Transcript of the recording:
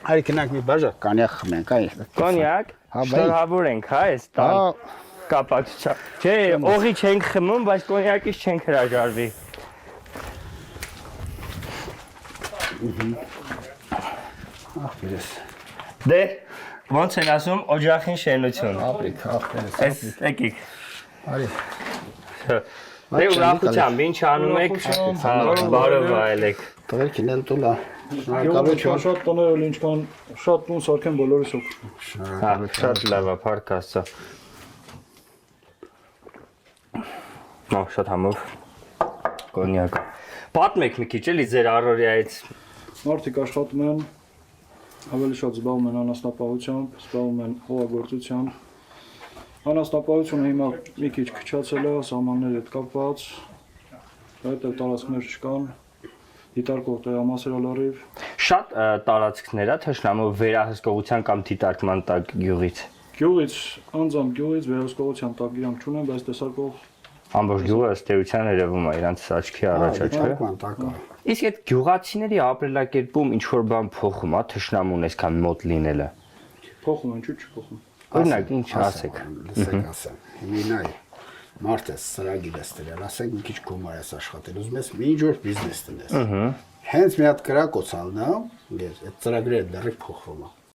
Արի կնանք մի բաժակ կանյակ խմենք, այ։ Կոնյակ։ Շնորհավոր ենք, հա, այս տան կապակցությամբ։ Չէ, օղի չենք խմում, բայց կոնյակից չենք հրաժարվի։ Ախպերս։ Դե, ոնց են ասում, օջախին շենություն։ Ապրիկ, ախպերս։ Այս եկիք։ Արի։ Դե ուրախությամբ, ինչ անում եք, բարով այլեք։ Տղերքին էլ տուլա։ Շնորհակալություն շատ տներ էլ ինչքան շատ տուն սարքեն բոլորիս օգտվում։ Հա, շատ լավ է, փառք Աստծո։ Նո, շատ համով կոնյակ։ Պատմեք մի քիչ էլի ձեր առօրյայից։ Մարդիկ աշխատում են, ավելի շատ զբաղվում են անասնապահությամբ, զբաղվում են հողագործությամբ։ Անասնապահությունը հիմա մի քիչ քչացել է, սահմանների հետ կապված, հետո տարածքներ չկան, դիտարկող տեղամասեր լրիվ։ Շատ տարածքներ է թշնամու վերահսկողության կամ դիտարկման տակ գյուղից։ Գյուղից, անձամբ գյուղից վերահսկողության տակ իրանք չունեն, բայց տեսարկող Ամբողջ գյուղը ըստ էության երևում է իրանց աչքի առաջ, չէ՞։ Իսկ այդ գյուղացիների ապրելակերպում ինչ որ բան փոխում է թշնամուն այսքան մոտ լինելը։ փոխում են, չփոխում։ Օրինակ, ինչ ասեք։ Լսեք ասեմ։ Հիմա մարդը ծրագիր է ստերել, ասենք մի քիչ գումար ես աշխատել, ուզում ես մի ինչ որ բիզնես տնես։ Հենց մի հատ կրակոց ալնա, այդ ծրագրերը դեռ փոխվում է։